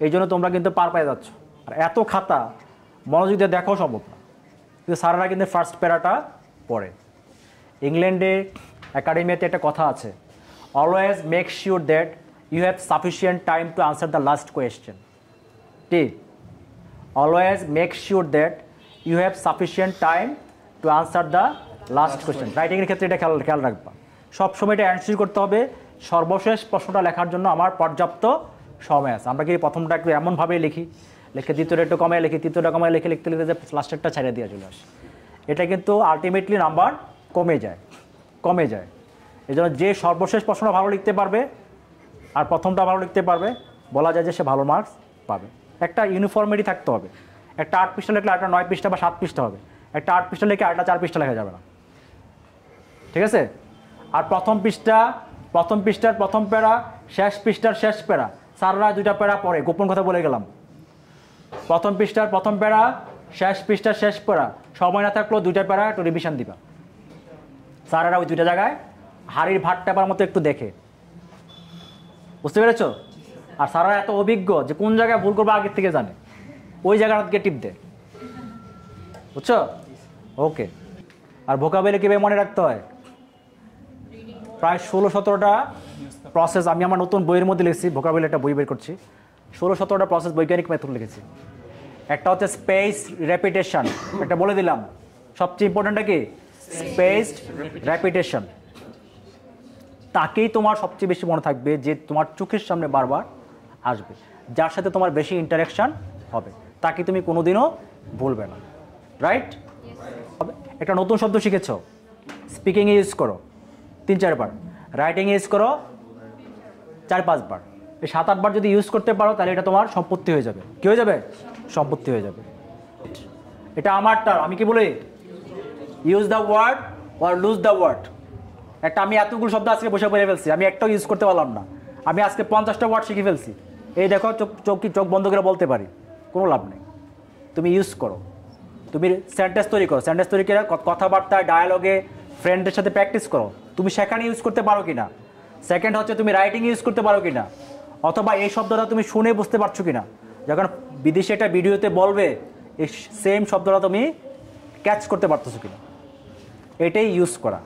এই জন্য তোমরা কিন্তু পার পেয়ে যাচ্ছ। আর এত খাতা মনোযোগ দিয়ে দেখাও সম্ভব না, কিন্তু স্যাররা কিন্তু ফার্স্ট প্যারাটা পড়ে। ইংল্যান্ডে একাডেমিতে একটা কথা আছে, always make sure that you have sufficient time to answer the last question. ঠিক, always make sure that you have sufficient time to answer the last question. রাইটিংয়ের ক্ষেত্রে এটা খেয়াল রাখবা, সবসময় এটা অ্যান্সার করতে হবে সর্বশেষ প্রশ্নটা লেখার জন্য আমার পর্যাপ্ত সময় আছে। আমরা কি প্রথমটা একটু এমনভাবেই লিখি, লিখে দ্বিতীয়টা একটু কমায় লিখি, তৃতীয়টা কমায় লিখে লিখতে লিখতে যে লাস্টেরটা ছেড়ে দিয়ে চলে আসে, এটা কিন্তু আলটিমেটলি নাম্বার কমে যায়। এই জন্য যে সর্বশেষ প্রশ্নটা ভালো লিখতে পারবে আর প্রথমটা ভালো লিখতে পারবে, বলা যায় যে সে ভালো মার্কস পাবে। একটা ইউনিফর্মিটি থাকতে হবে, একটা 8 পৃষ্ঠা লিখলে একটা 9 পৃষ্ঠা বা 7 পৃষ্ঠা হবে, একটা 8 পৃষ্ঠা লিখে একটা 4 পৃষ্ঠা লেখা যাবে না, ঠিক আছে? আর প্রথম পৃষ্ঠার প্রথম প্যারা, শেষ পৃষ্ঠার শেষ প্যারা, স্যাররা 2টা প্যারা পড়ে, গোপন কথা বলে গেলাম। প্রথম পৃষ্ঠার প্রথম প্যারা, শেষ পৃষ্ঠার শেষ প্যারা, সময় না থাকলেও 2টা প্যারা একটু রিভিশন দিবা। স্যারেরা ওই 2টা জায়গায় হাড়ির ভাত টাপার মতো একটু দেখে, বুঝতে পেরেছো? আর স্যাররা এত অভিজ্ঞ যে কোন জায়গায় ভুল করবে আগের থেকে জানে, ওই জায়গাটাকে টিপ দেয়, বুঝছো? ওকে। আর ভোকাবুলারি কীভাবে মনে রাখতে হয়, প্রায় 16-17টা প্রসেস আমি আমার নতুন বইয়ের মধ্যে লিখছি, ভোকাবুলারি একটা বই বের করছি, 16-17টা প্রসেস বৈজ্ঞানিক মেথড লিখেছি। একটা হচ্ছে স্পেস রেপিটেশন, একটা বলে দিলাম, সবচেয়ে ইম্পর্টেন্টটা কি স্পেসড রেপিটেশন। তাকেই তোমার সবচেয়ে বেশি মনে থাকবে যে তোমার চোখের সামনে বারবার আসবে, যার সাথে তোমার বেশি ইন্টারাকশান হবে, তাকে তুমি কোনোদিনও ভুলবে না, রাইট? একটা নতুন শব্দ শিখেছ, স্পিকিংয়ে ইউজ করো 3-4 বার, রাইটিংয়ে ইউজ করো 4-5 বার, এই 7-8 বার যদি ইউজ করতে পারো তাহলে এটা তোমার সম্পত্তি হয়ে যাবে। কী হয়ে যাবে? সম্পত্তি হয়ে যাবে। এটা আমারটা, আমি কি বলি, use the word or lose the word. একটা আমি এতগুলো শব্দ আজকে বসে পড়ে ফেলছি, আমি একটাও ইউজ করতে পারলাম না, আমি আজকে 50টা ওয়ার্ড শিখে ফেলছি, এই দেখো চোখ বন্ধ করে বলতে পারি, কোনো লাভ নেই। তুমি ইউজ করো, তুমি সেন্টেন্স তৈরি করো, সেন্টেন্স তৈরি করে কথাবার্তায় ডায়ালগে ফ্রেন্ডের সাথে প্র্যাকটিস করো, তুমি সেখানে ইউজ করতে পারো কিনা। সেকেন্ড হচ্ছে তুমি রাইটিং ইউজ করতে পারো কিনা, অথবা এই শব্দটা তুমি শুনে বুঝতে পারছো কিনা, যখন বিদেশে একটা ভিডিওতে বলবে এই সেম শব্দটা তুমি ক্যাচ করতে পারতেছো কিনা, এটাই ইউজ করা।